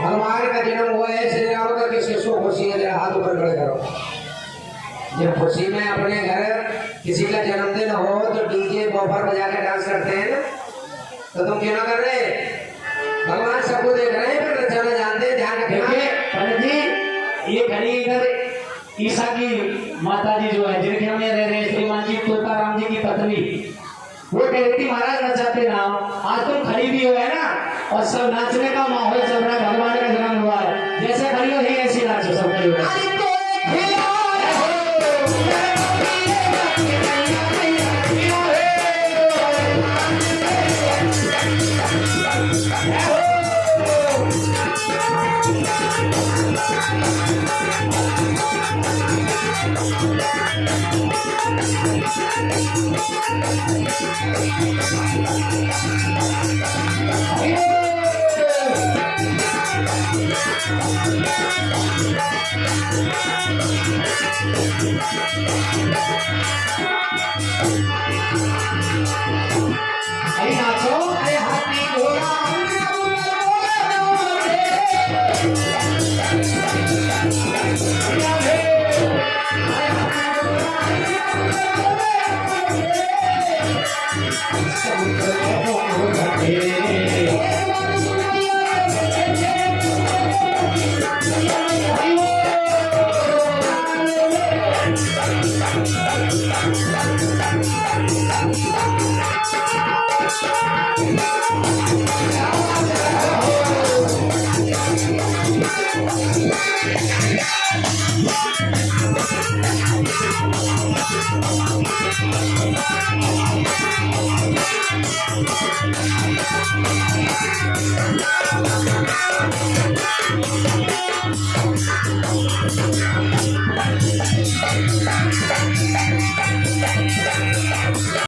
भगवान का जन्म हुआ है श्री राम का किसी को खुशी है, जरा हाथ ऊपर खड़े करो। जब खुशी में अपने घर किसी का जन्मदिन हो तो डीजे बॉफर बजा के डांस करते हैं ना, तो तुम क्यों ना कर रहे? भगवान सबको देख रहे हैं, पर चलो जानते हैं, ध्यान रखिए। पंडित जी, ये खड़ी इधर ईसा की माता जी जो है, जिनके में रह रहे श्रीमान जी तुलकाराम जी की पत्नी, वो कह रही थी महाराज नचाते ना, आज तुम खड़ी भी हो है ना, और सब नाचने का माहौल चल रहा है, भगवान का जन्म हुआ है, जैसे खड़ी हो ही ऐसी नाचो सब खड़ी हो। अरे नाचो, अरे हाथी घोड़ा Thank you.